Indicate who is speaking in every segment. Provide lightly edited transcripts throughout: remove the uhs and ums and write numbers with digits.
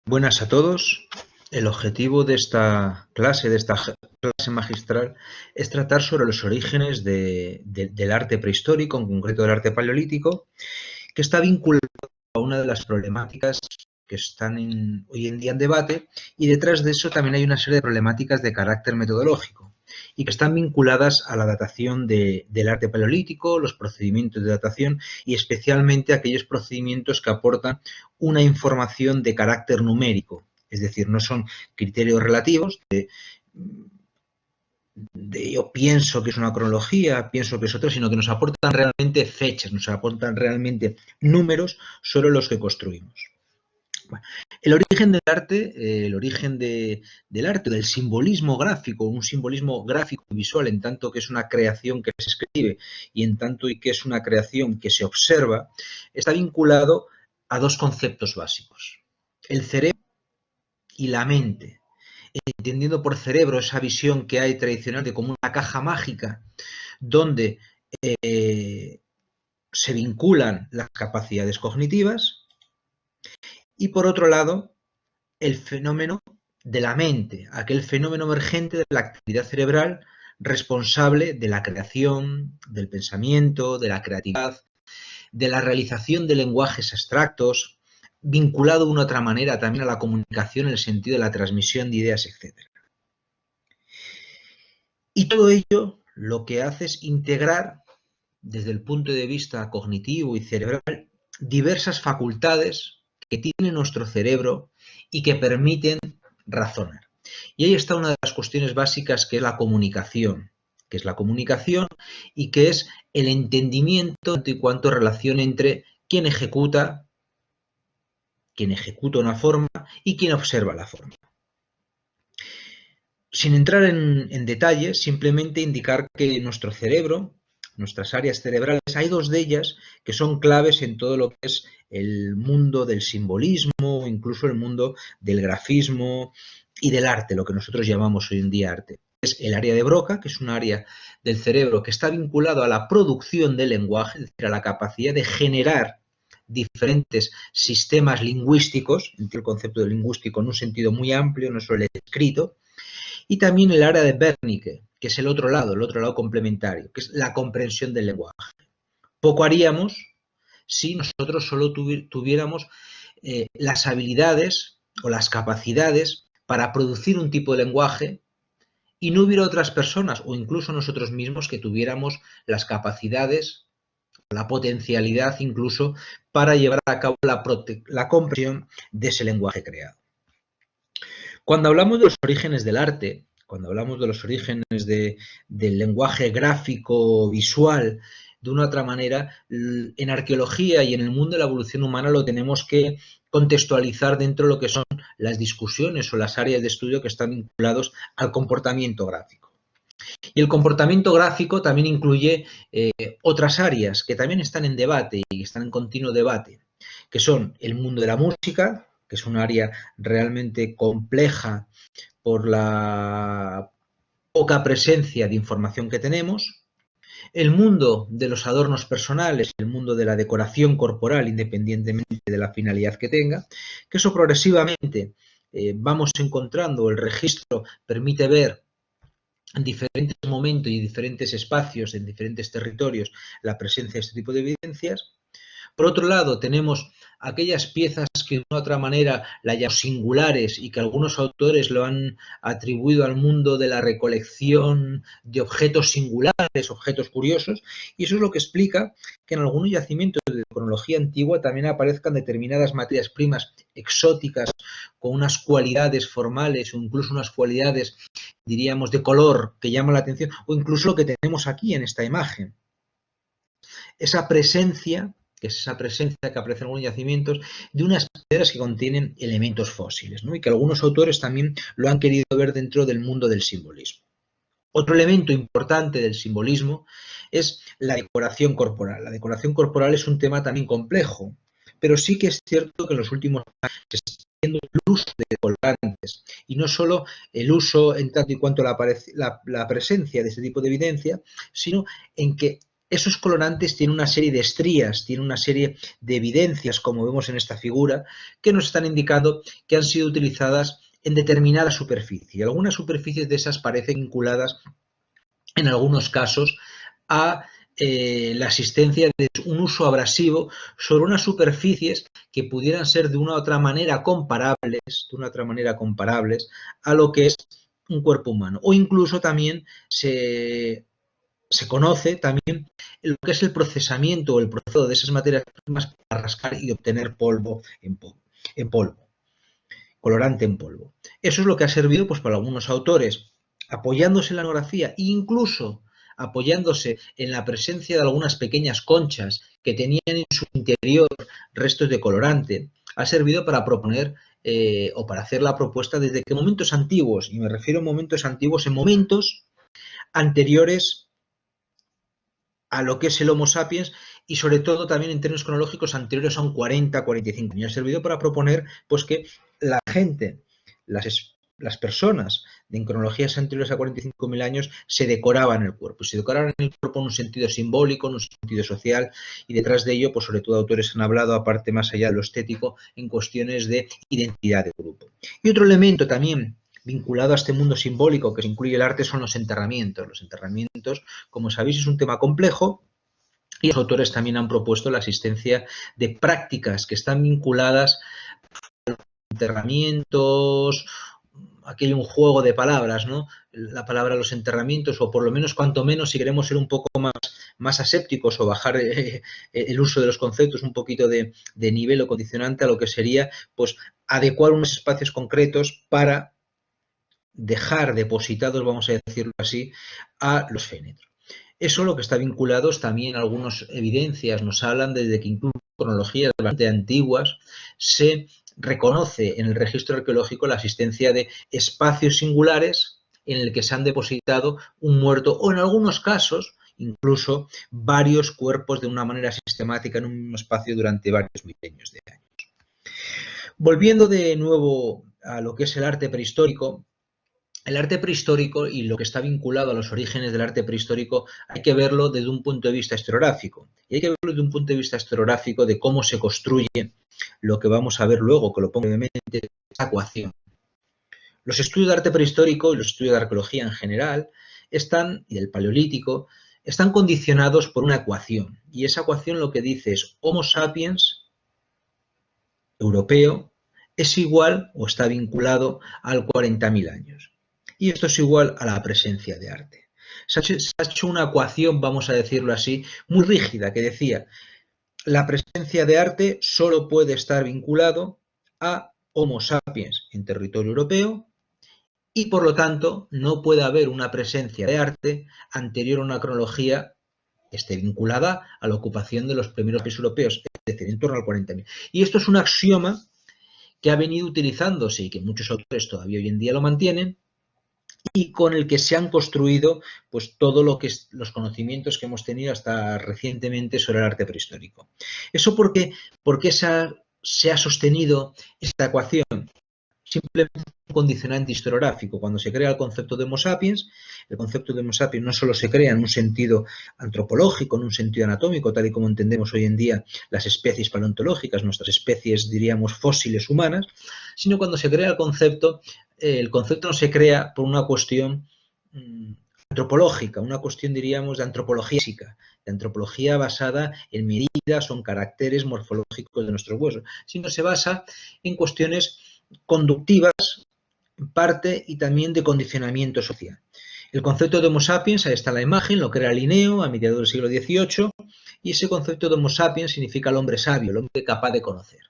Speaker 1: Buenas a todos. El objetivo de esta clase, clase magistral, es tratar sobre los orígenes del arte prehistórico, en concreto del arte paleolítico, que está vinculado a una de las problemáticas que están hoy en día en debate, y detrás de eso también hay una serie de problemáticas de carácter metodológico y que están vinculadas a la datación del arte paleolítico, los procedimientos de datación y especialmente aquellos procedimientos que aportan una información de carácter numérico, es decir, no son criterios relativos de yo pienso que es una cronología, pienso que es otra, sino que nos aportan realmente fechas, nos aportan realmente números sobre los que construimos. Bueno, el origen del arte, del simbolismo gráfico, un simbolismo gráfico y visual, en tanto que es una creación que se escribe y en tanto y que es una creación que se observa, está vinculado a dos conceptos básicos: el cerebro y la mente. Entendiendo por cerebro esa visión que hay tradicionalmente como una caja mágica donde se vinculan las capacidades cognitivas, y por otro lado el fenómeno de la mente, aquel fenómeno emergente de la actividad cerebral responsable de la creación, del pensamiento, de la creatividad, de la realización de lenguajes abstractos, vinculado de una otra manera también a la comunicación en el sentido de la transmisión de ideas, etc. Y todo ello lo que hace es integrar, desde el punto de vista cognitivo y cerebral, diversas facultades que tiene nuestro cerebro y que permiten razonar. Y ahí está una de las cuestiones básicas, que es la comunicación, y que es el entendimiento en cuanto a relación entre quien ejecuta una forma y quien observa la forma. Sin entrar en detalles, simplemente indicar que nuestro cerebro, nuestras áreas cerebrales, hay dos de ellas que son claves en todo lo que es el mundo del simbolismo, incluso el mundo del grafismo y del arte, lo que nosotros llamamos hoy en día arte. Es el área de Broca, que es un área del cerebro que está vinculado a la producción del lenguaje, es decir, a la capacidad de generar diferentes sistemas lingüísticos, el concepto de lingüístico en un sentido muy amplio, no solo el escrito, y también el área de Wernicke, que es el otro lado complementario, que es la comprensión del lenguaje. Poco haríamos si nosotros solo tuviéramos las habilidades o las capacidades para producir un tipo de lenguaje y no hubiera otras personas o incluso nosotros mismos que tuviéramos las capacidades, la potencialidad incluso para llevar a cabo la comprensión de ese lenguaje creado. Cuando hablamos de los orígenes del arte, cuando hablamos de los orígenes del lenguaje gráfico visual, de una otra manera, en arqueología y en el mundo de la evolución humana lo tenemos que contextualizar dentro de lo que son las discusiones o las áreas de estudio que están vinculados al comportamiento gráfico. Y el comportamiento gráfico también incluye otras áreas que también están en debate y están en continuo debate, que son el mundo de la música, que es un área realmente compleja por la poca presencia de información que tenemos, el mundo de los adornos personales, el mundo de la decoración corporal, independientemente de la finalidad que tenga, que eso progresivamente vamos encontrando, el registro permite ver en diferentes momentos y en diferentes espacios, en diferentes territorios, la presencia de este tipo de evidencias. Por otro lado, tenemos aquellas piezas que de una otra manera la llamamos singulares y que algunos autores lo han atribuido al mundo de la recolección de objetos singulares, objetos curiosos, y eso es lo que explica que en algunos yacimientos de cronología antigua también aparezcan determinadas materias primas exóticas con unas cualidades formales o incluso unas cualidades, diríamos, de color que llaman la atención, o incluso lo que tenemos aquí en esta imagen. Esa presencia, que es esa presencia que aparece en algunos yacimientos, de unas piedras que contienen elementos fósiles, ¿no? Y que algunos autores también lo han querido ver dentro del mundo del simbolismo. Otro elemento importante del simbolismo es la decoración corporal. La decoración corporal es un tema también complejo, pero sí que es cierto que en los últimos años se está haciendo el uso de colorantes, y no solo el uso en tanto y cuanto la presencia de este tipo de evidencia, sino en que esos colorantes tienen una serie de estrías, tienen una serie de evidencias, como vemos en esta figura, que nos están indicando que han sido utilizadas en determinada superficie. Algunas superficies de esas parecen vinculadas, en algunos casos, a la existencia de un uso abrasivo sobre unas superficies que pudieran ser de una u otra manera comparables a lo que es un cuerpo humano. O incluso también se conoce también lo que es el procesamiento o el proceso de esas materias primas para rascar y obtener polvo en polvo, colorante en polvo. Eso es lo que ha servido, pues, para algunos autores, apoyándose en la etnografía e incluso apoyándose en la presencia de algunas pequeñas conchas que tenían en su interior restos de colorante, ha servido para proponer o para hacer la propuesta desde que momentos antiguos, y me refiero a momentos antiguos, en momentos anteriores a lo que es el Homo sapiens y sobre todo también en términos cronológicos anteriores a un 40-45 años. Ha servido para proponer, pues, que la gente, las personas en cronologías anteriores a 45.000 años se decoraban el cuerpo. Se decoraban el cuerpo en un sentido simbólico, en un sentido social, y detrás de ello, pues sobre todo autores han hablado, aparte más allá de lo estético, en cuestiones de identidad de grupo. Y otro elemento también vinculado a este mundo simbólico que incluye el arte son los enterramientos. Los enterramientos, como sabéis, es un tema complejo y los autores también han propuesto la existencia de prácticas que están vinculadas a los enterramientos. Aquí hay un juego de palabras, ¿no? La palabra los enterramientos, o por lo menos, cuanto menos, si queremos ser un poco más asépticos o bajar el uso de los conceptos un poquito de nivel o condicionante a lo que sería, pues, adecuar unos espacios concretos para dejar depositados, vamos a decirlo así, a los féretros. Eso lo que está vinculado es también algunas evidencias, nos hablan desde que incluso cronologías bastante antiguas se reconoce en el registro arqueológico la existencia de espacios singulares en el que se han depositado un muerto o en algunos casos incluso varios cuerpos de una manera sistemática en un mismo espacio durante varios milenios de años. Volviendo de nuevo a lo que es el arte prehistórico, el arte prehistórico y lo que está vinculado a los orígenes del arte prehistórico hay que verlo desde un punto de vista historiográfico. Y hay que verlo desde un punto de vista historiográfico de cómo se construye lo que vamos a ver luego, que lo pongo brevemente, esta ecuación. Los estudios de arte prehistórico y los estudios de arqueología en general y del paleolítico están condicionados por una ecuación. Y esa ecuación lo que dice es Homo sapiens europeo es igual o está vinculado al 40.000 años. Y esto es igual a la presencia de arte. Se ha hecho una ecuación, vamos a decirlo así, muy rígida, que decía, la presencia de arte solo puede estar vinculado a Homo sapiens en territorio europeo y, por lo tanto, no puede haber una presencia de arte anterior a una cronología que esté vinculada a la ocupación de los primeros países europeos, es decir, en torno al 40.000. Y esto es un axioma que ha venido utilizándose y que muchos autores todavía hoy en día lo mantienen, y con el que se han construido, pues, todo lo que es los conocimientos que hemos tenido hasta recientemente sobre el arte prehistórico. ¿Eso por qué se ha sostenido esta ecuación? Simplemente un condicionante historiográfico. Cuando se crea el concepto de Homo sapiens, el concepto de Homo sapiens no solo se crea en un sentido antropológico, en un sentido anatómico, tal y como entendemos hoy en día las especies paleontológicas, nuestras especies, diríamos, fósiles humanas, sino cuando se crea el concepto no se crea por una cuestión antropológica, una cuestión, diríamos, de antropología física, de antropología basada en medidas o en caracteres morfológicos de nuestros huesos, sino se basa en cuestiones conductivas, en parte, y también de condicionamiento social. El concepto de Homo sapiens, ahí está la imagen, lo crea Linneo a mediados del siglo XVIII, y ese concepto de Homo sapiens significa el hombre sabio, el hombre capaz de conocer.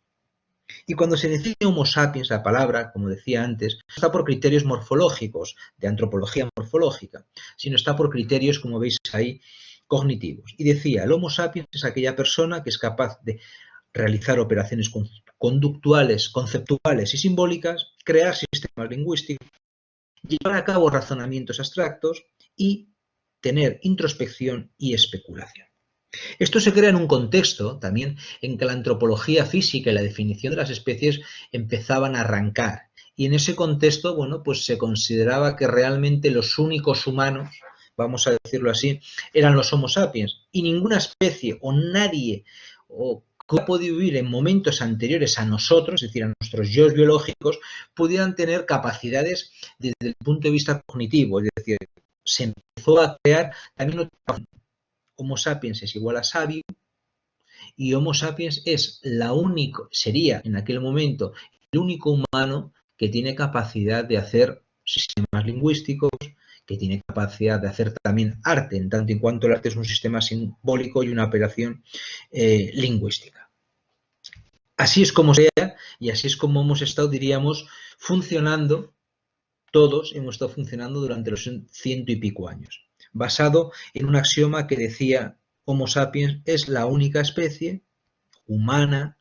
Speaker 1: Y cuando se define Homo sapiens, la palabra, como decía antes, no está por criterios morfológicos, de antropología morfológica, sino está por criterios, como veis ahí, cognitivos. Y decía, el Homo sapiens es aquella persona que es capaz de realizar operaciones conductuales, conceptuales y simbólicas, crear sistemas lingüísticos, llevar a cabo razonamientos abstractos y tener introspección y especulación. Esto se crea en un contexto también en que la antropología física y la definición de las especies empezaban a arrancar. Y en ese contexto, bueno, pues se consideraba que realmente los únicos humanos vamos a decirlo así, eran los Homo sapiens, y ninguna especie o nadie o que ha podido vivir en momentos anteriores a nosotros, es decir, a nuestros yoes biológicos, pudieran tener capacidades desde el punto de vista cognitivo, es decir, se empezó a crear también Homo sapiens es igual a sabio, y Homo sapiens es sería en aquel momento el único humano que tiene capacidad de hacer sistemas lingüísticos, que tiene capacidad de hacer también arte, en tanto en cuanto el arte es un sistema simbólico y una operación lingüística. Así es como sea, y así es como hemos estado, diríamos, funcionando, todos hemos estado funcionando durante los 100 y pico años, basado en un axioma que decía Homo sapiens es la única especie humana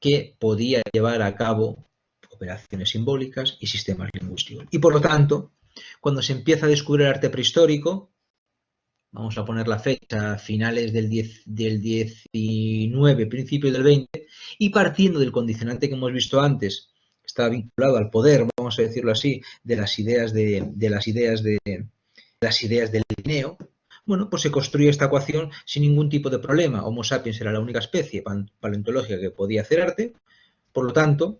Speaker 1: que podía llevar a cabo operaciones simbólicas y sistemas lingüísticos. Y por lo tanto, cuando se empieza a descubrir el arte prehistórico, vamos a poner la fecha, finales del 19, principio del 20, y partiendo del condicionante que hemos visto antes, que estaba vinculado al poder, vamos a decirlo así, de las ideas del Linneo, bueno, pues se construye esta ecuación sin ningún tipo de problema. Homo sapiens era la única especie paleontológica que podía hacer arte, por lo tanto,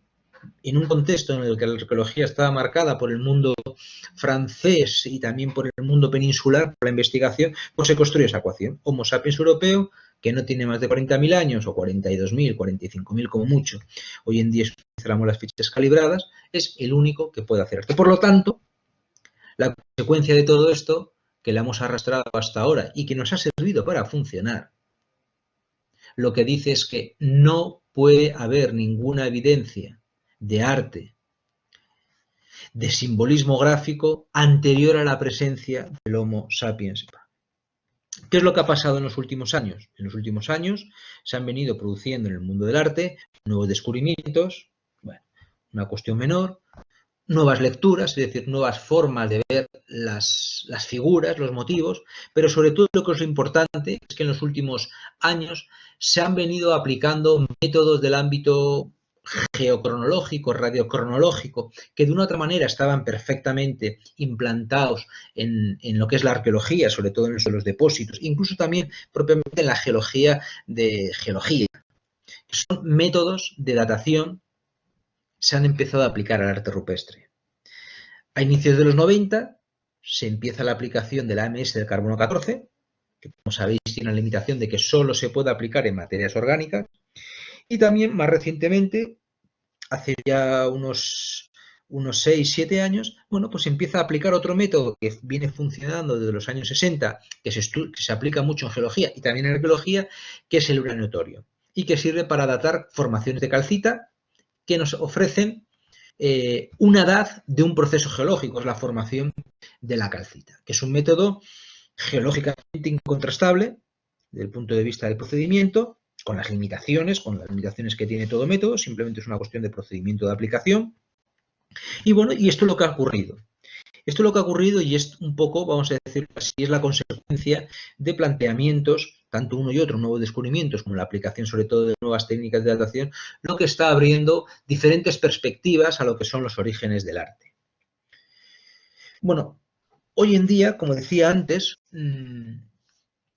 Speaker 1: en un contexto en el que la arqueología estaba marcada por el mundo francés y también por el mundo peninsular, por la investigación, pues se construye esa ecuación. Homo sapiens europeo, que no tiene más de 40.000 años, o 42.000, 45.000 como mucho, hoy en día utilizamos las fichas calibradas, es el único que puede hacer arte. Por lo tanto, la consecuencia de todo esto, que la hemos arrastrado hasta ahora y que nos ha servido para funcionar, lo que dice es que no puede haber ninguna evidencia de arte, de simbolismo gráfico anterior a la presencia del Homo sapiens. ¿Qué es lo que ha pasado en los últimos años? En los últimos años se han venido produciendo en el mundo del arte nuevos descubrimientos, bueno, una cuestión menor, nuevas lecturas, es decir, nuevas formas de ver las figuras, los motivos, pero sobre todo lo que es lo importante es que en los últimos años se han venido aplicando métodos del ámbito geocronológico, radiocronológico, que de una u otra manera estaban perfectamente implantados en lo que es la arqueología, sobre todo en los depósitos, incluso también propiamente en la geología, que son métodos de datación se han empezado a aplicar al arte rupestre. A inicios de los 90 se empieza la aplicación de la AMS del carbono 14, que como sabéis tiene la limitación de que solo se puede aplicar en materias orgánicas, y también más recientemente, hace ya unos 6-7 años, bueno, pues se empieza a aplicar otro método que viene funcionando desde los años 60, que se aplica mucho en geología y también en arqueología, que es el uranotorio, y que sirve para datar formaciones de calcita que nos ofrecen una edad de un proceso geológico, es la formación de la calcita, que es un método geológicamente incontrastable desde el punto de vista del procedimiento, con las limitaciones que tiene todo método, simplemente es una cuestión de procedimiento de aplicación. Y bueno, y esto es lo que ha ocurrido. Esto es lo que ha ocurrido y es un poco, vamos a decir así, es la consecuencia de planteamientos, tanto uno y otro, nuevos descubrimientos, como la aplicación sobre todo de nuevas técnicas de datación, lo que está abriendo diferentes perspectivas a lo que son los orígenes del arte. Bueno, hoy en día, como decía antes,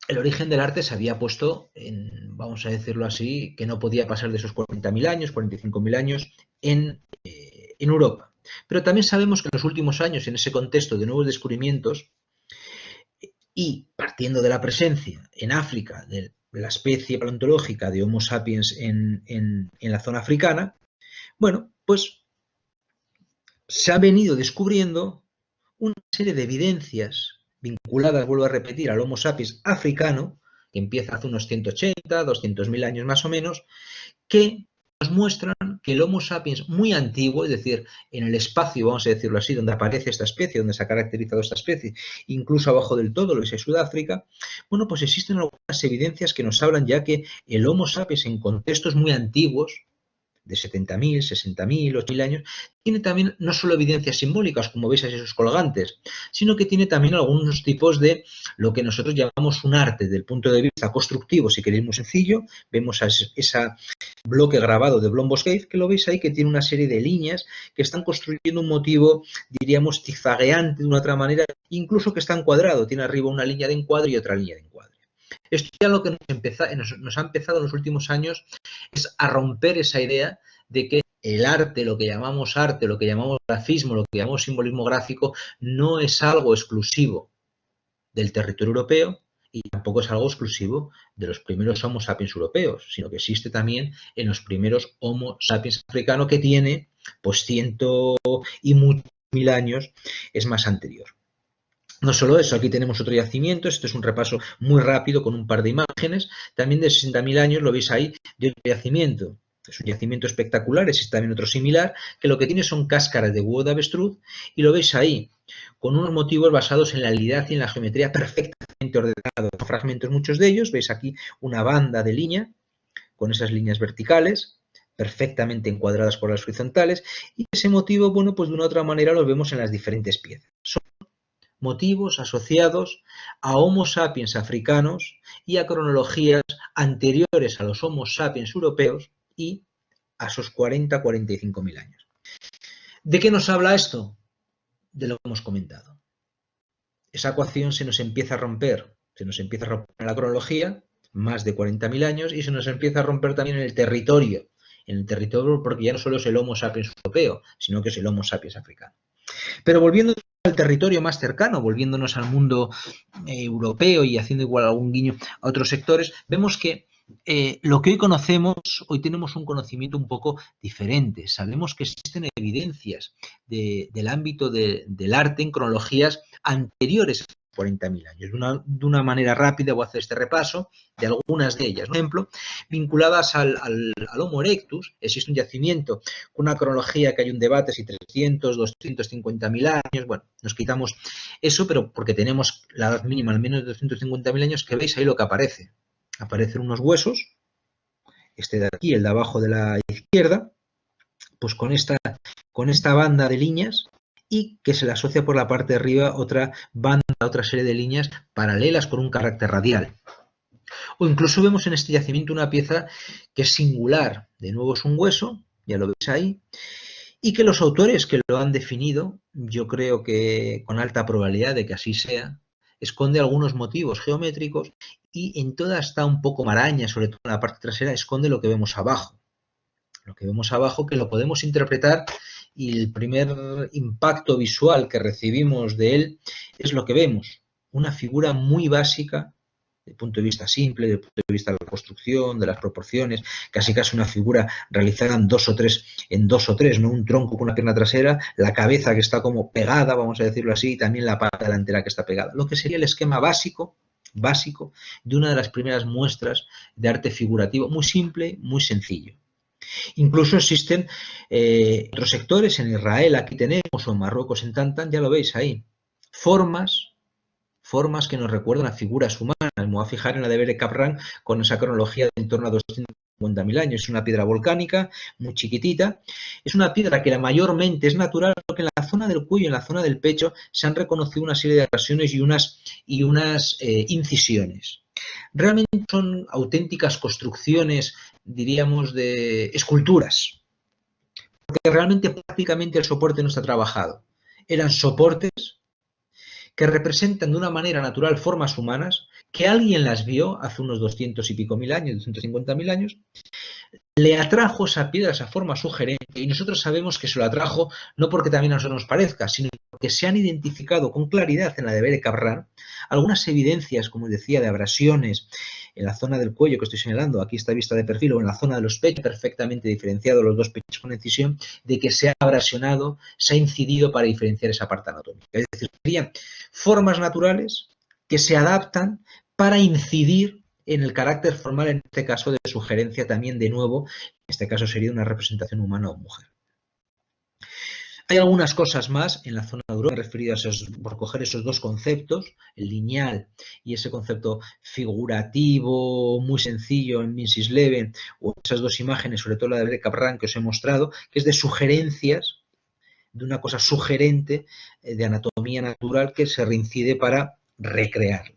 Speaker 1: el origen del arte se había puesto en, vamos a decirlo así, que no podía pasar de esos 40.000 años, 45.000 años en Europa. Pero también sabemos que en los últimos años, en ese contexto de nuevos descubrimientos, y partiendo de la presencia en África de la especie paleontológica de Homo sapiens en la zona africana, bueno, pues se ha venido descubriendo una serie de evidencias vinculadas, vuelvo a repetir, al Homo sapiens africano, que empieza hace unos 180, 200.000 años más o menos, que nos muestran que el Homo sapiens muy antiguo, es decir, en el espacio, vamos a decirlo así, donde aparece esta especie, donde se ha caracterizado esta especie, incluso abajo del todo, lo que es Sudáfrica, bueno, pues existen algunas evidencias que nos hablan ya que el Homo sapiens en contextos muy antiguos, de 70.000, 60.000, 8.000 años, tiene también no solo evidencias simbólicas, como veis en esos colgantes, sino que tiene también algunos tipos de lo que nosotros llamamos un arte, desde el punto de vista constructivo, si queréis muy sencillo, vemos esa bloque grabado de Blombos Cave, que lo veis ahí, que tiene una serie de líneas que están construyendo un motivo, diríamos, zigzagueante de una otra manera, incluso que está encuadrado, tiene arriba una línea de encuadre y otra línea de encuadre. Esto ya lo que nos ha empezado en los últimos años es a romper esa idea de que el arte, lo que llamamos grafismo, lo que llamamos simbolismo gráfico, no es algo exclusivo del territorio europeo y tampoco es algo exclusivo de los primeros Homo sapiens europeos, sino que existe también en los primeros Homo sapiens africanos, que tiene pues 100 y muchos mil años, es más anterior. No solo eso, aquí tenemos otro yacimiento, esto es un repaso muy rápido con un par de imágenes, también de 60.000 años, lo veis ahí, de otro yacimiento. Es un yacimiento espectacular, existe también otro similar, que lo que tiene son cáscaras de huevo de avestruz, y lo veis ahí, con unos motivos basados en la linealidad y en la geometría perfectamente ordenados, fragmentos muchos de ellos, veis aquí una banda de línea, con esas líneas verticales, perfectamente encuadradas por las horizontales, y ese motivo, bueno, pues de una u otra manera lo vemos en las diferentes piezas. Son motivos asociados a Homo sapiens africanos y a cronologías anteriores a los Homo sapiens europeos y a esos 40-45.000 años. ¿De qué nos habla esto? De lo que hemos comentado. Esa ecuación se nos empieza a romper en la cronología, más de 40.000 años, y se nos empieza a romper también en el territorio, porque ya no solo es el Homo sapiens europeo, sino que es el Homo sapiens africano. Pero volviendo al territorio más cercano, volviéndonos al mundo europeo y haciendo igual algún guiño a otros sectores, vemos que lo que hoy conocemos, hoy tenemos un conocimiento un poco diferente. Sabemos que existen evidencias del ámbito del arte en cronologías anteriores a 40.000 años. De una manera rápida voy a hacer este repaso de algunas de ellas. Por ejemplo, vinculadas al Homo erectus, existe un yacimiento con una cronología que hay un debate si 300, 250.000 años. Bueno, nos quitamos eso, pero porque tenemos la edad mínima al menos de 250.000 años, que veis ahí lo que aparece. Aparecen unos huesos, este de aquí, el de abajo de la izquierda, pues con esta banda de líneas, y que se le asocia por la parte de arriba otra banda, otra serie de líneas paralelas con un carácter radial. O incluso vemos en este yacimiento una pieza que es singular, de nuevo es un hueso, ya lo veis ahí, y que los autores que lo han definido, yo creo que con alta probabilidad de que así sea, esconde algunos motivos geométricos, y en toda esta un poco maraña, sobre todo en la parte trasera, esconde lo que vemos abajo. Lo que vemos abajo, que lo podemos interpretar, y el primer impacto visual que recibimos de él es lo que vemos, una figura muy básica, desde el punto de vista simple, desde el punto de vista de la construcción, de las proporciones, casi una figura realizada en dos o tres, ¿no? Un tronco con una pierna trasera, la cabeza que está como pegada, vamos a decirlo así, y también la pata delantera que está pegada. Lo que sería el esquema básico de una de las primeras muestras de arte figurativo, muy simple, muy sencillo. Incluso existen otros sectores, en Israel aquí tenemos, o en Marruecos, en Tantan, ya lo veis ahí, formas que nos recuerdan a figuras humanas. Me voy a fijar en la de Bere Kapran con esa cronología de en torno a 250.000 años. Es una piedra volcánica muy chiquitita. Es una piedra que mayormente es natural, porque en la zona del cuello, en la zona del pecho, se han reconocido una serie de abrasiones y unas incisiones. Realmente son auténticas construcciones, diríamos, de esculturas, porque realmente prácticamente el soporte no está trabajado. Eran soportes que representan de una manera natural formas humanas, que alguien las vio hace unos 200 y pico mil años, 250.000 años, le atrajo esa piedra, esa forma sugerente, y nosotros sabemos que se lo atrajo no porque también a nosotros nos parezca, sino porque se han identificado con claridad en la de Bere Kapran algunas evidencias, como decía, de abrasiones en la zona del cuello que estoy señalando, aquí está vista de perfil, o en la zona de los pechos, perfectamente diferenciado, los dos pechos con incisión, de que se ha abrasionado, se ha incidido para diferenciar esa parte anatómica. Es decir, serían formas naturales que se adaptan para incidir en el carácter formal, en este caso de sugerencia también, de nuevo, en este caso sería una representación humana o mujer. Hay algunas cosas más en la zona de Europa referidas por coger esos dos conceptos, el lineal y ese concepto figurativo muy sencillo en Mrs. Leven, o esas dos imágenes, sobre todo la de Bere Kapran que os he mostrado, que es de sugerencias, de una cosa sugerente de anatomía natural que se reincide para recrearla.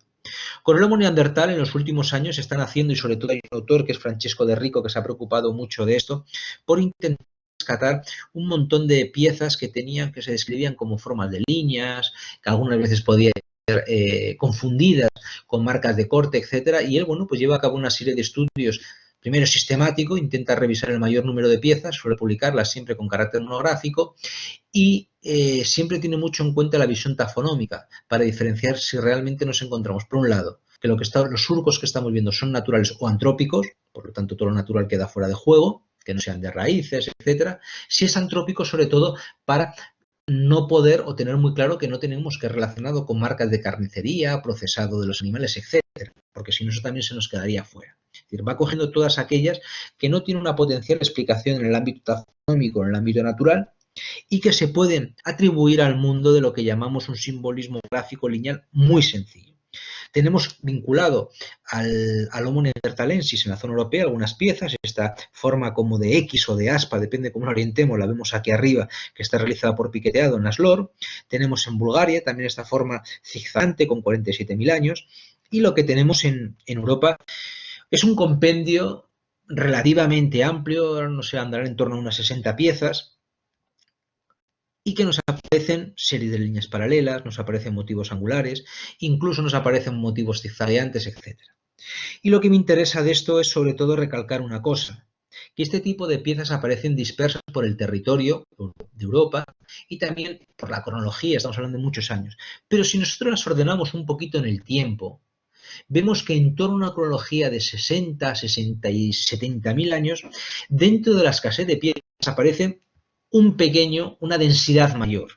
Speaker 1: Con el Homo neandertal en los últimos años se están haciendo, y sobre todo hay un autor que es Francesco de Rico que se ha preocupado mucho de esto, por intentar rescatar un montón de piezas que tenían, que se describían como formas de líneas, que algunas veces podían ser confundidas con marcas de corte, etcétera, y él, bueno, pues lleva a cabo una serie de estudios. Primero sistemático, intenta revisar el mayor número de piezas, suele publicarlas siempre con carácter monográfico y siempre tiene mucho en cuenta la visión tafonómica para diferenciar si realmente nos encontramos, por un lado, que los surcos que estamos viendo son naturales o antrópicos, por lo tanto todo lo natural queda fuera de juego, que no sean de raíces, etcétera. Si es antrópico, sobre todo para no poder o tener muy claro que no tenemos que relacionado con marcas de carnicería, procesado de los animales, etcétera, porque si no eso también se nos quedaría fuera. Es decir, va cogiendo todas aquellas que no tienen una potencial explicación en el ámbito taxonómico, en el ámbito natural, y que se pueden atribuir al mundo de lo que llamamos un simbolismo gráfico lineal muy sencillo. Tenemos vinculado al Homo neanderthalensis en la zona europea algunas piezas, esta forma como de X o de aspa, depende cómo lo orientemos, la vemos aquí arriba, que está realizada por Piqueteado en Aslor. Tenemos en Bulgaria también esta forma zigzagante con 47.000 años. Y lo que tenemos en Europa es un compendio relativamente amplio, no sé, andará en torno a unas 60 piezas, y que nos aparecen series de líneas paralelas, nos aparecen motivos angulares, incluso nos aparecen motivos zigzagueantes, etc. Y lo que me interesa de esto es sobre todo recalcar una cosa, que este tipo de piezas aparecen dispersas por el territorio de Europa y también por la cronología, estamos hablando de muchos años. Pero si nosotros las ordenamos un poquito en el tiempo, vemos que en torno a una cronología de 60, 60 y 70.000 años, dentro de la escasez de piezas aparece una densidad mayor.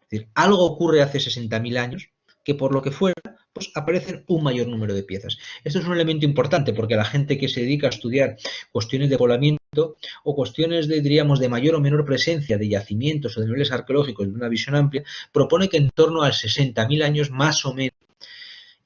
Speaker 1: Es decir, algo ocurre hace 60.000 años que por lo que fuera, pues aparecen un mayor número de piezas. Esto es un elemento importante porque la gente que se dedica a estudiar cuestiones de poblamiento o cuestiones diríamos, de mayor o menor presencia de yacimientos o de niveles arqueológicos de una visión amplia, propone que en torno a 60.000 años más o menos,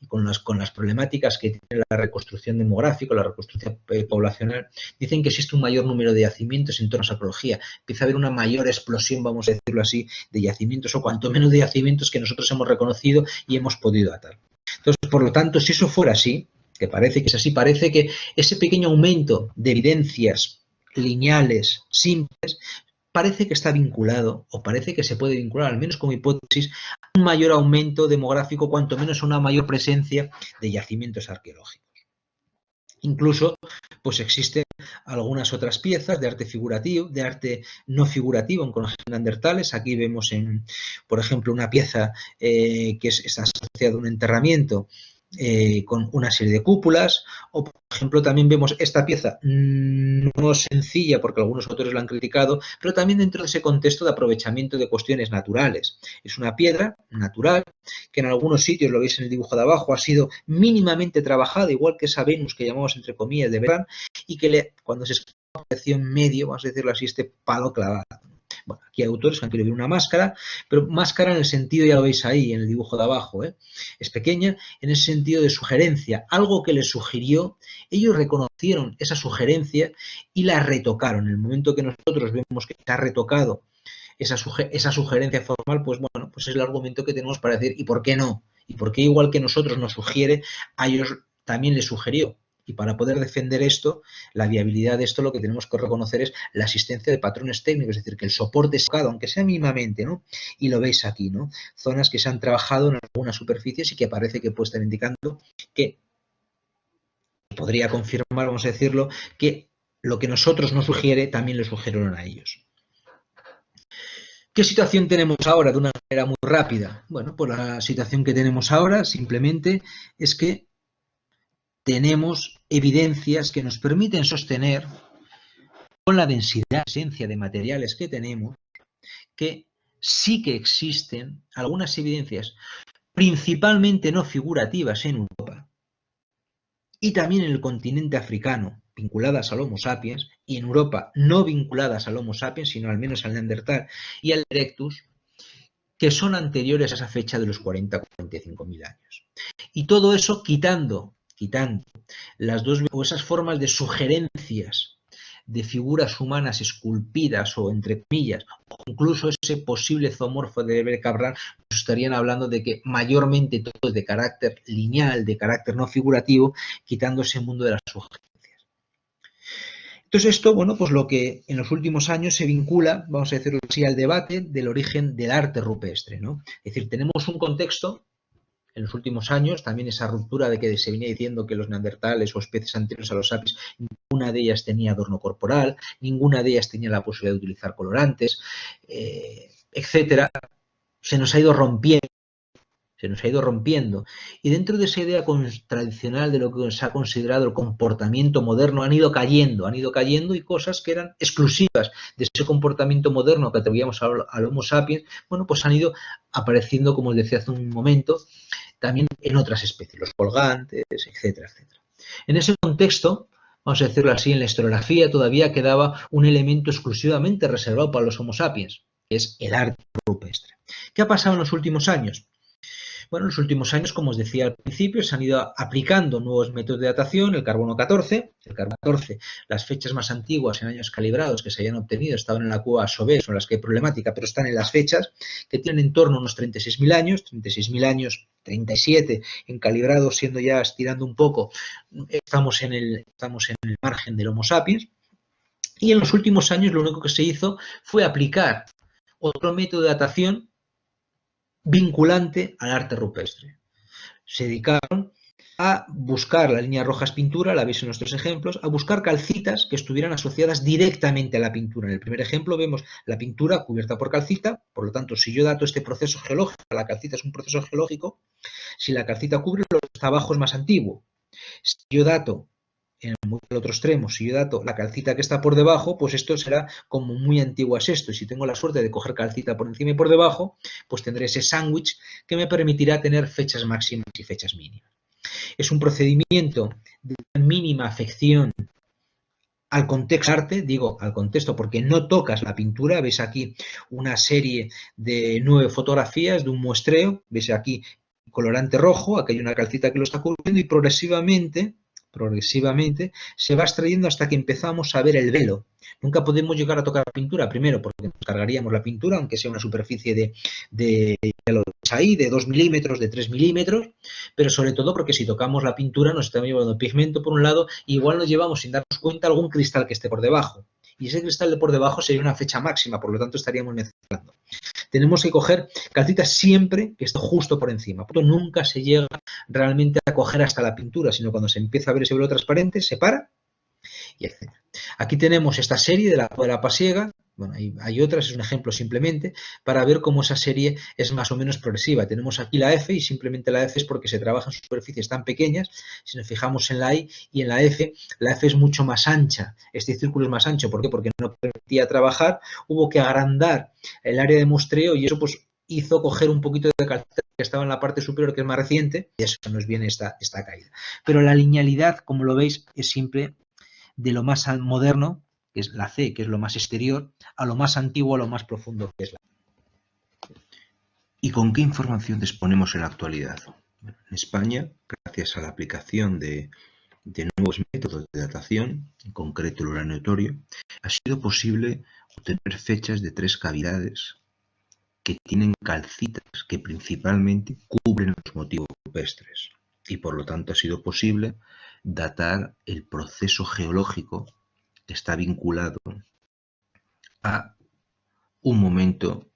Speaker 1: y con las problemáticas que tiene la reconstrucción demográfica, la reconstrucción poblacional, dicen que existe un mayor número de yacimientos en torno a esa arqueología. Empieza a haber una mayor explosión, vamos a decirlo así, de yacimientos, o cuanto menos de yacimientos que nosotros hemos reconocido y hemos podido atar. Entonces, por lo tanto, si eso fuera así, que parece que es así, parece que ese pequeño aumento de evidencias lineales, simples, parece que está vinculado, o parece que se puede vincular, al menos como hipótesis, a un mayor aumento demográfico, cuanto menos a una mayor presencia de yacimientos arqueológicos. Incluso, pues existen algunas otras piezas de arte figurativo, de arte no figurativo en conocimientos neandertales. Aquí vemos, por ejemplo, una pieza que está asociada a un enterramiento con una serie de cúpulas, o por ejemplo también vemos esta pieza no sencilla porque algunos autores la han criticado, pero también dentro de ese contexto de aprovechamiento de cuestiones naturales. Es una piedra natural que en algunos sitios, lo veis en el dibujo de abajo, ha sido mínimamente trabajada, igual que esa Venus que llamamos entre comillas de Verán, y que cuando se apareció en medio, vamos a decirlo así, este palo clavado. Bueno, aquí hay autores que han querido ver una máscara, pero máscara en el sentido, ya lo veis ahí, en el dibujo de abajo, es pequeña, en ese sentido de sugerencia, algo que les sugirió, ellos reconocieron esa sugerencia y la retocaron. En el momento que nosotros vemos que está retocado esa sugerencia formal, pues bueno, pues es el argumento que tenemos para decir, ¿y por qué no? ¿Y por qué igual que nosotros nos sugiere, a ellos también les sugirió? Y para poder defender esto, la viabilidad de esto, lo que tenemos que reconocer es la existencia de patrones técnicos, es decir, que el soporte es tocado, aunque sea mínimamente, ¿no? Y lo veis aquí, ¿no? Zonas que se han trabajado en algunas superficies y que parece que puede estar indicando que podría confirmar, vamos a decirlo, que lo que nosotros nos sugiere también lo sugirieron a ellos. ¿Qué situación tenemos ahora de una manera muy rápida? Bueno, pues la situación que tenemos ahora simplemente es que tenemos evidencias que nos permiten sostener, con la densidad, esencia de materiales que tenemos, que sí que existen algunas evidencias, principalmente no figurativas en Europa y también en el continente africano, vinculadas al Homo sapiens, y en Europa no vinculadas al Homo sapiens, sino al menos al Neandertal y al Erectus, que son anteriores a esa fecha de los 40-45.000 años. Y todo eso quitando las dos o esas formas de sugerencias de figuras humanas esculpidas o entre comillas, o incluso ese posible zoomorfo de Bebel Cabral, nos estarían hablando de que mayormente todo es de carácter lineal, de carácter no figurativo, quitando ese mundo de las sugerencias. Entonces esto, bueno, pues lo que en los últimos años se vincula, vamos a decirlo así, al debate del origen del arte rupestre, ¿no? Es decir, tenemos un contexto en los últimos años, también esa ruptura de que se venía diciendo que los neandertales o especies anteriores a los sapiens, ninguna de ellas tenía adorno corporal, ninguna de ellas tenía la posibilidad de utilizar colorantes, etcétera, se nos ha ido rompiendo. Y dentro de esa idea tradicional de lo que se ha considerado el comportamiento moderno han ido cayendo y cosas que eran exclusivas de ese comportamiento moderno que atribuíamos al Homo sapiens, bueno, pues han ido apareciendo, como os decía hace un momento, también en otras especies, los colgantes, etcétera, etcétera. En ese contexto, vamos a decirlo así, en la historiografía todavía quedaba un elemento exclusivamente reservado para los Homo sapiens, que es el arte rupestre. ¿Qué ha pasado en los últimos años? Bueno, en los últimos años, como os decía al principio, se han ido aplicando nuevos métodos de datación, el carbono 14. El carbono 14, las fechas más antiguas en años calibrados que se hayan obtenido estaban en la cueva Sauvé, son las que hay problemática, pero están en las fechas que tienen en torno a unos 36.000 años, 36.000 años, 37 en calibrado, siendo ya estirando un poco, estamos en el margen del Homo sapiens. Y en los últimos años lo único que se hizo fue aplicar otro método de datación vinculante al arte rupestre. Se dedicaron a buscar las líneas rojas pintura, la veis en nuestros ejemplos, a buscar calcitas que estuvieran asociadas directamente a la pintura. En el primer ejemplo vemos la pintura cubierta por calcita, por lo tanto, si yo dato este proceso geológico, la calcita es un proceso geológico, si la calcita cubre, lo que está abajo es más antiguo. Si yo dato en el otro extremo, si yo dato la calcita que está por debajo, pues esto será como muy antiguo es esto. Y si tengo la suerte de coger calcita por encima y por debajo, pues tendré ese sándwich que me permitirá tener fechas máximas y fechas mínimas. Es un procedimiento de mínima afección al contexto arte, digo al contexto porque no tocas la pintura, veis aquí una serie de 9 fotografías de un muestreo, veis aquí colorante rojo, aquí hay una calcita que lo está cubriendo y progresivamente se va extrayendo hasta que empezamos a ver el velo. Nunca podemos llegar a tocar la pintura, primero porque nos cargaríamos la pintura, aunque sea una superficie de 2 milímetros, de 3 milímetros, pero sobre todo porque si tocamos la pintura nos estamos llevando pigmento por un lado y igual nos llevamos sin darnos cuenta algún cristal que esté por debajo. Y ese cristal de por debajo sería una fecha máxima, por lo tanto estaríamos mezclando. Tenemos que coger calcitas siempre que esté justo por encima. Nunca se llega realmente a coger hasta la pintura, sino cuando se empieza a ver ese velo transparente, se para y etc. Aquí tenemos esta serie de la pasiega. Bueno, hay otras, es un ejemplo simplemente, para ver cómo esa serie es más o menos progresiva. Tenemos aquí la F y simplemente la F es porque se trabaja en superficies tan pequeñas. Si nos fijamos en la I y en la F es mucho más ancha. Este círculo es más ancho. ¿Por qué? Porque no permitía trabajar. Hubo que agrandar el área de muestreo y eso pues hizo coger un poquito de calcita que estaba en la parte superior, que es más reciente, y eso nos viene esta caída. Pero la linealidad, como lo veis, es siempre de lo más moderno, que es la C, que es lo más exterior, a lo más antiguo, a lo más profundo, que es la.
Speaker 2: ¿Y con qué información disponemos en la actualidad? Bueno, en España, gracias a la aplicación de nuevos métodos de datación, en concreto el uranotorio, ha sido posible obtener fechas de 3 cavidades que tienen calcitas que principalmente cubren los motivos rupestres y por lo tanto ha sido posible datar el proceso geológico que está vinculado a un momento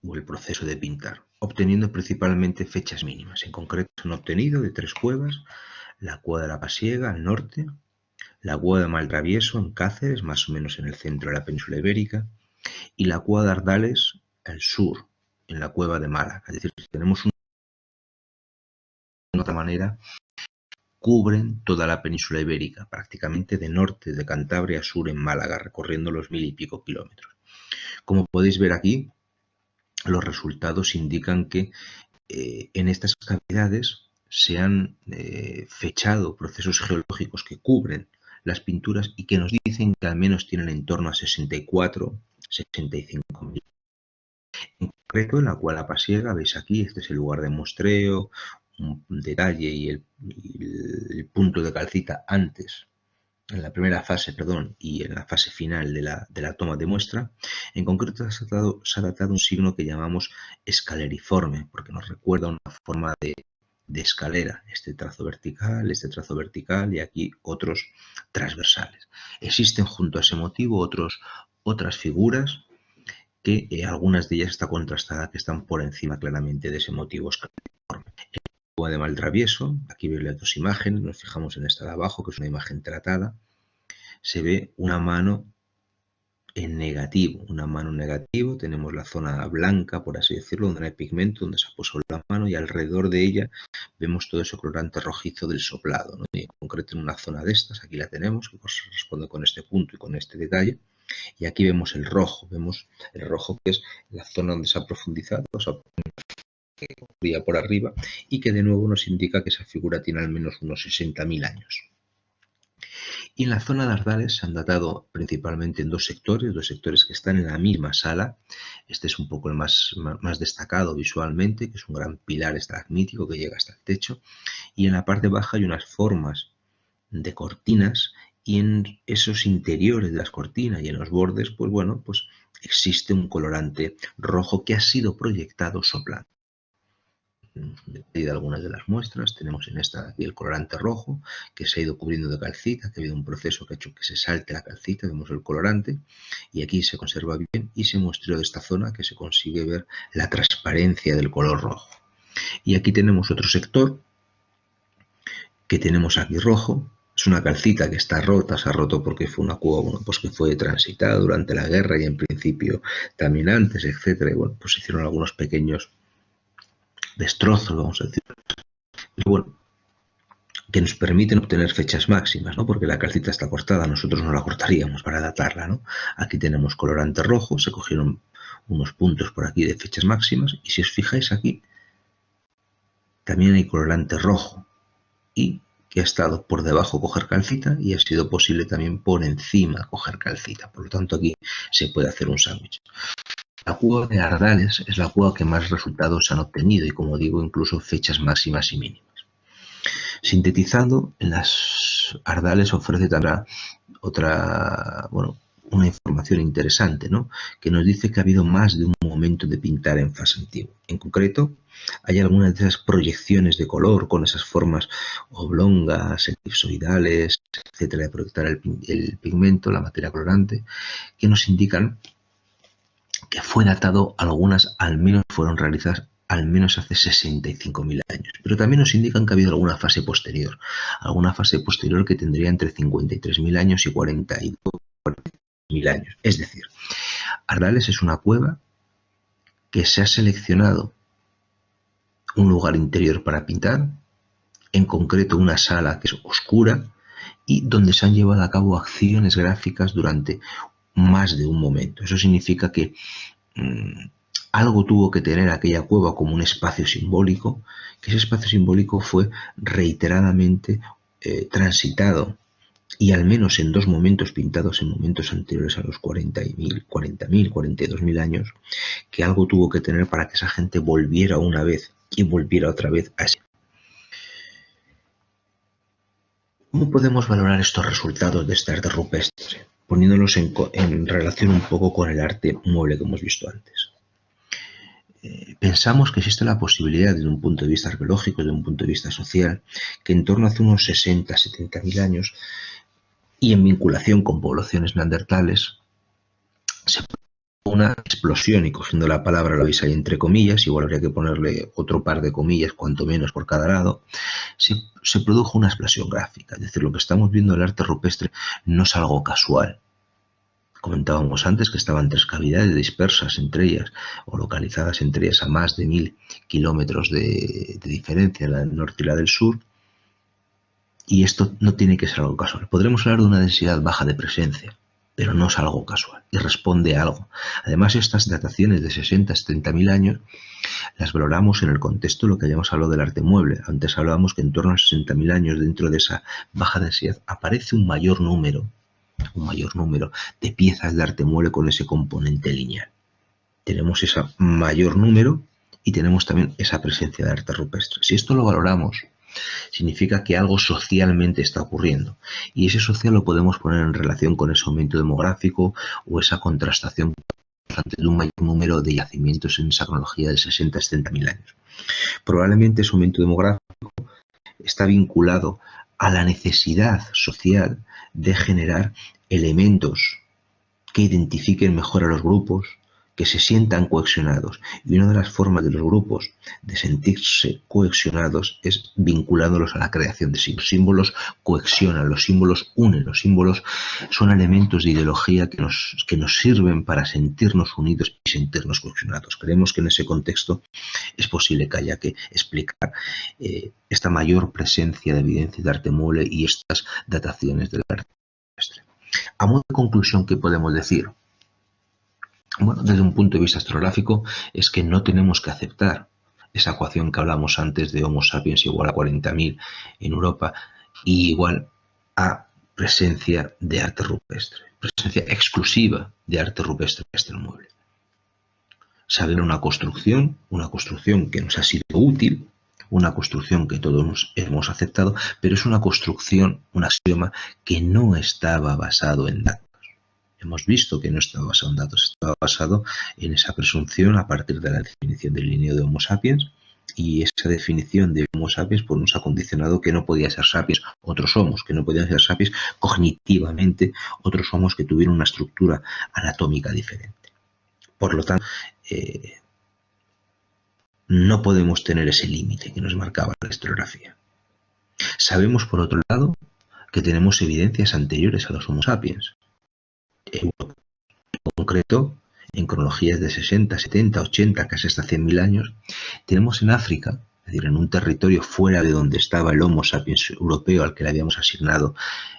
Speaker 2: o el proceso de pintar, obteniendo principalmente fechas mínimas. En concreto se han obtenido de 3 cuevas: la cueva de la Pasiega al norte, la cueva de Maltravieso en Cáceres, más o menos en el centro de la península ibérica, y la cueva de Ardales al sur, en la cueva de Málaga. Es decir, tenemos de otra manera cubren toda la península ibérica, prácticamente de norte de Cantabria a sur en Málaga, recorriendo los 1000 y pico kilómetros. Como podéis ver aquí, los resultados indican que en estas cavidades se han fechado procesos geológicos que cubren las pinturas y que nos dicen que al menos tienen en torno a 64, 65 mil. En concreto, en la cueva Pasiega, veis aquí, este es el lugar de muestreo, un detalle y el punto de calcita antes fase, perdón, y en la fase final de la toma de muestra. En concreto se ha datado un signo que llamamos escaleriforme, porque nos recuerda una forma de escalera, este trazo vertical y aquí otros transversales. Existen junto a ese motivo otras figuras que algunas de ellas está contrastada que están por encima claramente de ese motivo escaleriforme. De Maltravieso, aquí veis las dos imágenes, nos fijamos en esta de abajo, que es una imagen tratada, se ve una mano en negativo, tenemos la zona blanca, por así decirlo, donde no hay pigmento, donde se ha puesto la mano y alrededor de ella vemos todo ese colorante rojizo del soplado, ¿no? Y en concreto en una zona de estas, aquí la tenemos, que corresponde con este punto y con este detalle, y aquí vemos el rojo que es la zona donde se ha profundizado, por arriba, y que de nuevo nos indica que esa figura tiene al menos unos 60.000 años. Y en la zona de Ardales se han datado principalmente en dos sectores que están en la misma sala. Este es un poco el más destacado visualmente, que es un gran pilar estalagmítico que llega hasta el techo, y en la parte baja hay unas formas de cortinas, y en esos interiores de las cortinas y en los bordes, pues bueno, pues existe un colorante rojo que ha sido proyectado soplando. De algunas de las muestras, tenemos en esta aquí el colorante rojo que se ha ido cubriendo de calcita, que ha habido un proceso que ha hecho que se salte la calcita, vemos el colorante y aquí se conserva bien y se muestra de esta zona que se consigue ver la transparencia del color rojo. Y aquí tenemos otro sector que tenemos aquí rojo, es una calcita que está rota, se ha roto porque fue una cueva, bueno, pues que fue transitada durante la guerra y en principio también antes, etcétera, y bueno, pues se hicieron algunos pequeños destrozos, vamos a decir, y bueno, que nos permiten obtener fechas máximas, ¿no? Porque la calcita está cortada, nosotros no la cortaríamos para datarla, ¿no? Aquí tenemos colorante rojo, se cogieron unos puntos por aquí de fechas máximas y si os fijáis aquí también hay colorante rojo y que ha estado por debajo coger calcita y ha sido posible también por encima coger calcita, por lo tanto aquí se puede hacer un sándwich. La cueva de Ardales es la cueva que más resultados han obtenido y, como digo, incluso fechas máximas y mínimas. Sintetizando, en las Ardales ofrece también una información interesante, ¿no? Que nos dice que ha habido más de un momento de pintar en fase antigua. En concreto, hay algunas de esas proyecciones de color con esas formas oblongas, elipsoidales, etcétera, de proyectar el pigmento, la materia colorante, que nos indican que fue datado, algunas al menos fueron realizadas al menos hace 65.000 años, pero también nos indican que ha habido alguna fase posterior que tendría entre 53.000 años y 42.000 años. Es decir, Ardales es una cueva que se ha seleccionado un lugar interior para pintar, en concreto una sala que es oscura y donde se han llevado a cabo acciones gráficas durante más de un momento. Eso significa que algo tuvo que tener aquella cueva como un espacio simbólico, que ese espacio simbólico fue reiteradamente transitado y al menos en dos momentos pintados en momentos anteriores a los 40.000, 42.000 años, que algo tuvo que tener para que esa gente volviera una vez y volviera otra vez a ese. ¿Cómo podemos valorar estos resultados de este arte rupestre? Poniéndolos en relación un poco con el arte mueble que hemos visto antes. Pensamos que existe la posibilidad, desde un punto de vista arqueológico, desde un punto de vista social, que en torno a hace unos 60.000-70.000 años, y en vinculación con poblaciones neandertales, se produjo una explosión, y cogiendo la palabra lo veis ahí entre comillas, igual habría que ponerle otro par de comillas, cuanto menos por cada lado, se produjo una explosión gráfica. Es decir, lo que estamos viendo en el arte rupestre no es algo casual. Comentábamos antes que estaban tres cavidades dispersas entre ellas o localizadas entre ellas a más de 1.000 kilómetros de diferencia, la del norte y la del sur, y esto no tiene que ser algo casual. Podremos hablar de una densidad baja de presencia, pero no es algo casual y responde a algo. Además, estas dataciones de 60-70.000 años las valoramos en el contexto de lo que hayamos hablado del arte mueble. Antes hablábamos que en torno a 60.000 años, dentro de esa baja densidad, aparece un mayor número de piezas de arte mueble con ese componente lineal. Tenemos ese mayor número y tenemos también esa presencia de arte rupestre. Si esto lo valoramos significa que algo socialmente está ocurriendo. Y ese social lo podemos poner en relación con ese aumento demográfico o esa contrastación de un mayor número de yacimientos en esa cronología de 60 a 70 mil años. Probablemente ese aumento demográfico está vinculado a la necesidad social de generar elementos que identifiquen mejor a los grupos, que se sientan cohesionados. Y una de las formas de los grupos de sentirse cohesionados es vinculándolos a la creación de símbolos. Los símbolos cohesionan, los símbolos unen, los símbolos son elementos de ideología que nos sirven para sentirnos unidos y sentirnos cohesionados. Creemos que en ese contexto es posible que haya que explicar esta mayor presencia de evidencia de arte mueble y estas dataciones del arte terrestre. A modo de conclusión, ¿qué podemos decir? Bueno, desde un punto de vista astrográfico es que no tenemos que aceptar esa ecuación que hablamos antes de Homo sapiens igual a 40.000 en Europa y igual a presencia de arte rupestre, presencia exclusiva de arte rupestre en el mueble. Saber una construcción que nos ha sido útil, una construcción que todos hemos aceptado, pero es una construcción, un axioma que no estaba basado en datos. Hemos visto que no estaba basado en datos, estaba basado en esa presunción a partir de la definición del linneo de Homo sapiens, y esa definición de Homo sapiens pues, nos ha condicionado que no podía ser sapiens otros homos, que no podían ser sapiens cognitivamente otros homos que tuvieran una estructura anatómica diferente. Por lo tanto, no podemos tener ese límite que nos marcaba la historiografía. Sabemos, por otro lado, que tenemos evidencias anteriores a los Homo sapiens. En concreto, en cronologías de 60, 70, 80, casi hasta 100.000 años, tenemos en África, es decir, en un territorio fuera de donde estaba el Homo sapiens europeo al que le habíamos asignado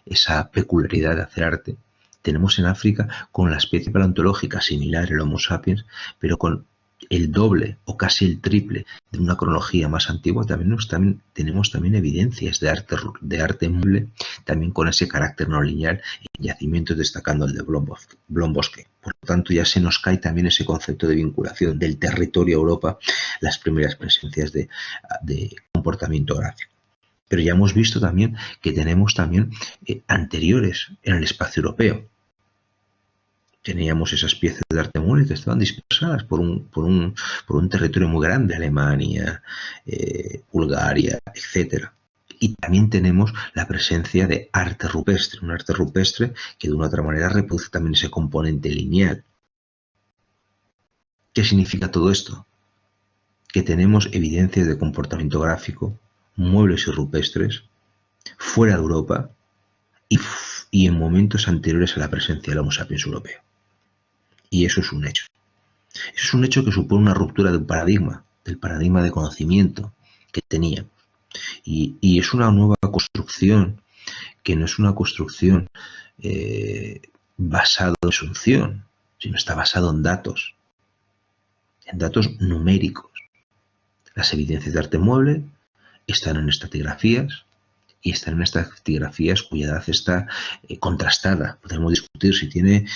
Speaker 2: esa peculiaridad de hacer arte, tenemos en África con la especie paleontológica similar al Homo sapiens, pero con el doble o casi el triple de una cronología más antigua. Tenemos también evidencias de arte mueble, también con ese carácter no lineal, y yacimientos destacando el de Blombosque. Por lo tanto, ya se nos cae también ese concepto de vinculación del territorio a Europa, las primeras presencias de comportamiento gráfico. Pero ya hemos visto también que tenemos también anteriores en el espacio europeo. Teníamos esas piezas de arte mueble que estaban dispersadas por un territorio muy grande, Alemania, Bulgaria, etc. Y también tenemos la presencia de arte rupestre, un arte rupestre que de una otra manera reproduce también ese componente lineal. ¿Qué significa todo esto? Que tenemos evidencias de comportamiento gráfico, muebles y rupestres, fuera de Europa y en momentos anteriores a la presencia del Homo sapiens europeo. Y eso es un hecho. Eso es un hecho que supone una ruptura de un paradigma, del paradigma de conocimiento que teníamos. Y es una nueva construcción, que no es una construcción basada en asunción, sino está basado en datos numéricos. Las evidencias de arte mueble están en estratigrafías, y están en estas estratigrafías cuya edad está contrastada. Podemos discutir si tiene,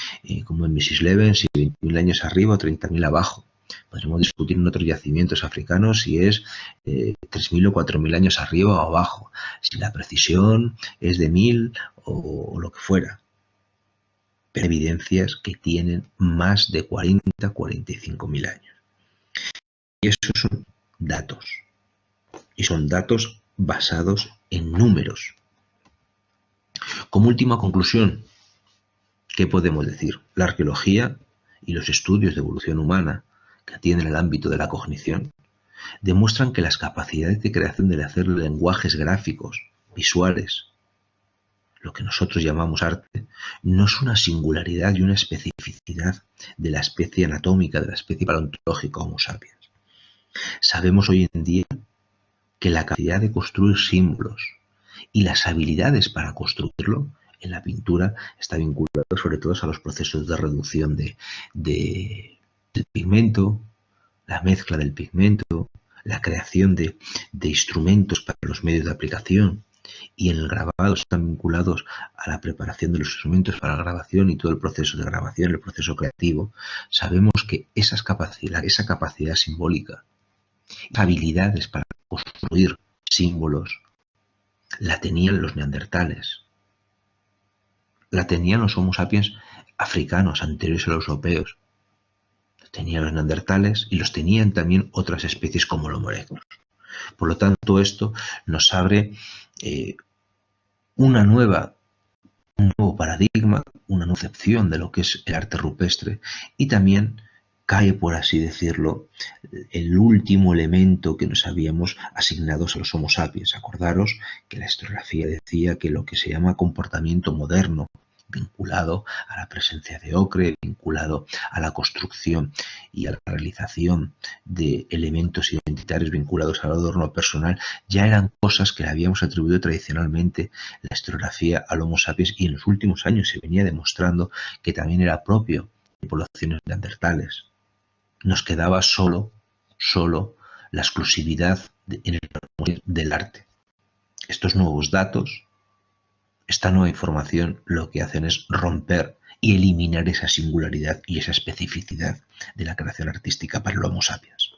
Speaker 2: como en Mrs. Leven, si 20.000 años arriba o 30.000 abajo. Podremos discutir en otros yacimientos africanos si es 3.000 o 4.000 años arriba o abajo, si la precisión es de 1.000 o lo que fuera. Pero evidencias que tienen más de 40, 45.000 años. Y esos son datos. Y son datos basados en números. Como última conclusión, ¿qué podemos decir? La arqueología y los estudios de evolución humana que atienden el ámbito de la cognición demuestran que las capacidades de creación de hacer lenguajes gráficos, visuales, lo que nosotros llamamos arte, no es una singularidad y una especificidad de la especie anatómica, de la especie paleontológica Homo sapiens. Sabemos hoy en día que la capacidad de construir símbolos y las habilidades para construirlo en la pintura está vinculado sobre todo a los procesos de reducción del pigmento, la mezcla del pigmento, la creación de instrumentos para los medios de aplicación, y en el grabado están vinculados a la preparación de los instrumentos para la grabación y todo el proceso de grabación, el proceso creativo. Sabemos que esa capacidad simbólica, habilidades para construir símbolos, la tenían los neandertales, la tenían los Homo sapiens africanos anteriores a los europeos, la tenían los neandertales y los tenían también otras especies como el Homo erectus. Por lo tanto, esto nos abre un nuevo paradigma, una nueva concepción de lo que es el arte rupestre, y también cae, por así decirlo, el último elemento que nos habíamos asignado a los Homo sapiens. Acordaros que la historiografía decía que lo que se llama comportamiento moderno, vinculado a la presencia de ocre, vinculado a la construcción y a la realización de elementos identitarios vinculados al adorno personal, ya eran cosas que le habíamos atribuido tradicionalmente la historiografía al Homo sapiens, y en los últimos años se venía demostrando que también era propio de poblaciones neandertales. Nos quedaba solo la exclusividad en el del arte. Estos nuevos datos, esta nueva información, lo que hacen es romper y eliminar esa singularidad y esa especificidad de la creación artística para el Homo sapiens.